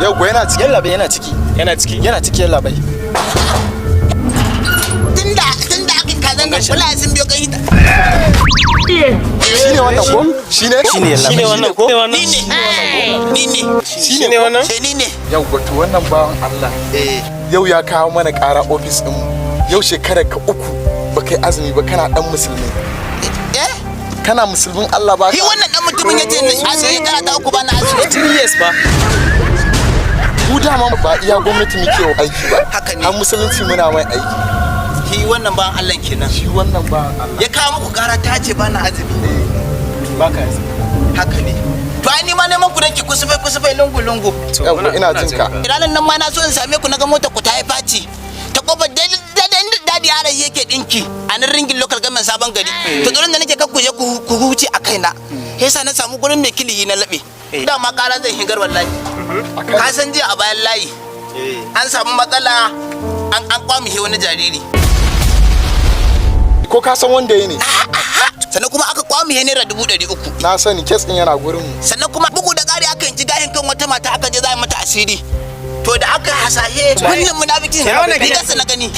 Yau go yana ciki. Yalla bai yana ciki. Yana ciki yalla bai. Tunda aka kazan nan kula sun biyo kai hita. Shine wannan ko? Shine yalla. Shine wannan ko? Ni ne. Shine wannan? Ni ne. Yau to wannan bawan Allah. Yau ya kawo mana ƙara office din mu. Yau shekarar ka 3 baka yi azumi ba kana dan musulmi. Kana musulmin Allah ba. Shi wannan dan mutumin yace a sai karata 3 ba na azumi. 3 years ba. Ku dama ba iya gwamnati muke aiki ba. Haka ne. Har musulunci muna mai aiki. Shi wannan ban Allah kenan. Shi wannan ba Allah. Ya kawo muku gara ta ce ba na azumi. Baka azumi. Haka ne. To ai ni ma neman ku nake kusufai lungu. Yau ina jin ka. Ranan nan ma na so in same ku na ga motar ku ta yi faci. Ta kofar dadi yaran yake dinki a nan ringin local government sabon gari. To tsoron da nake kakkuje ku huce a kaina. Yasa na samu gurin mai kilihi na labe. Dama kara zan higar wallahi. Ka san jiya a bayan layi. An samu matsala an kwamihe wani jariri. Ko ka san wanda ya ne? Sannan kuma aka kwamihe naira 300,000. Na sani kes din yana gurin mu. Sannan kuma bugu da ƙari aka ji gahin kan wata mata aka je za mata asiri. To da aka hasahe wannan munafikin gidansa na gani.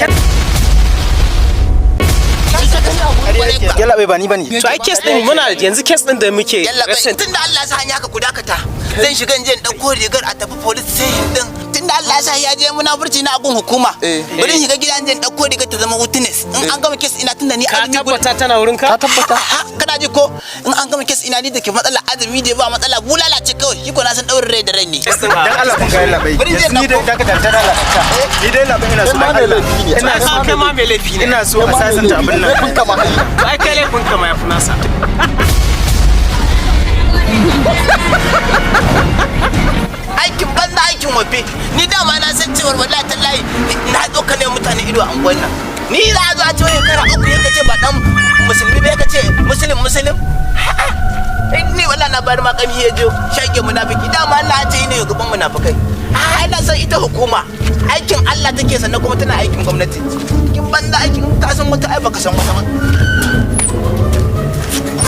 Yalla bai ba ni bane. To ai case din muna yanzu case din da muke. Yalla bai tunda Allah ya sa hanya ka kudakata. Zan shiga in je in dauko rigar a tafi police station din. Tunda Allah ya sa ya je munafurci na abun hukuma. Bari shiga gidan je in dauko rigar ta zama witness. In an gama case ina tunda ni azumi ka tabbata tana wurin ka? Ka tabbata? Kana ji ko in an gama case ina ni da ke matsala azumi da ba matsala bulala ce kawai. Shi ko na san daurin rai da rai ne. Dan Allah kun ga yalla bai. Ni dai daga dantar Allah ka. Ni dai labai ina so ma mai laifi ne. Ina so kai ma mai laifi ne. Ina so a sasanta abin nan. Kun kama Ai kai laifin ka ma yafi nasa. Aikin banza aikin wafe ni dama na san cewar wallahi tallahi na doka ne mutane ido a unguwan nan ni za a zo a ce shekara 3 yadda ce ba dan musulmi bai kace muslim ni wallahi na bari ma kamhi ya jo shage munafiki dama Allah ya ce ne gaban munafikai ai na san ita hukuma aikin Allah take sannan kuma tana aikin gwamnati kin banza aikin ka san wata ai baka san wata ba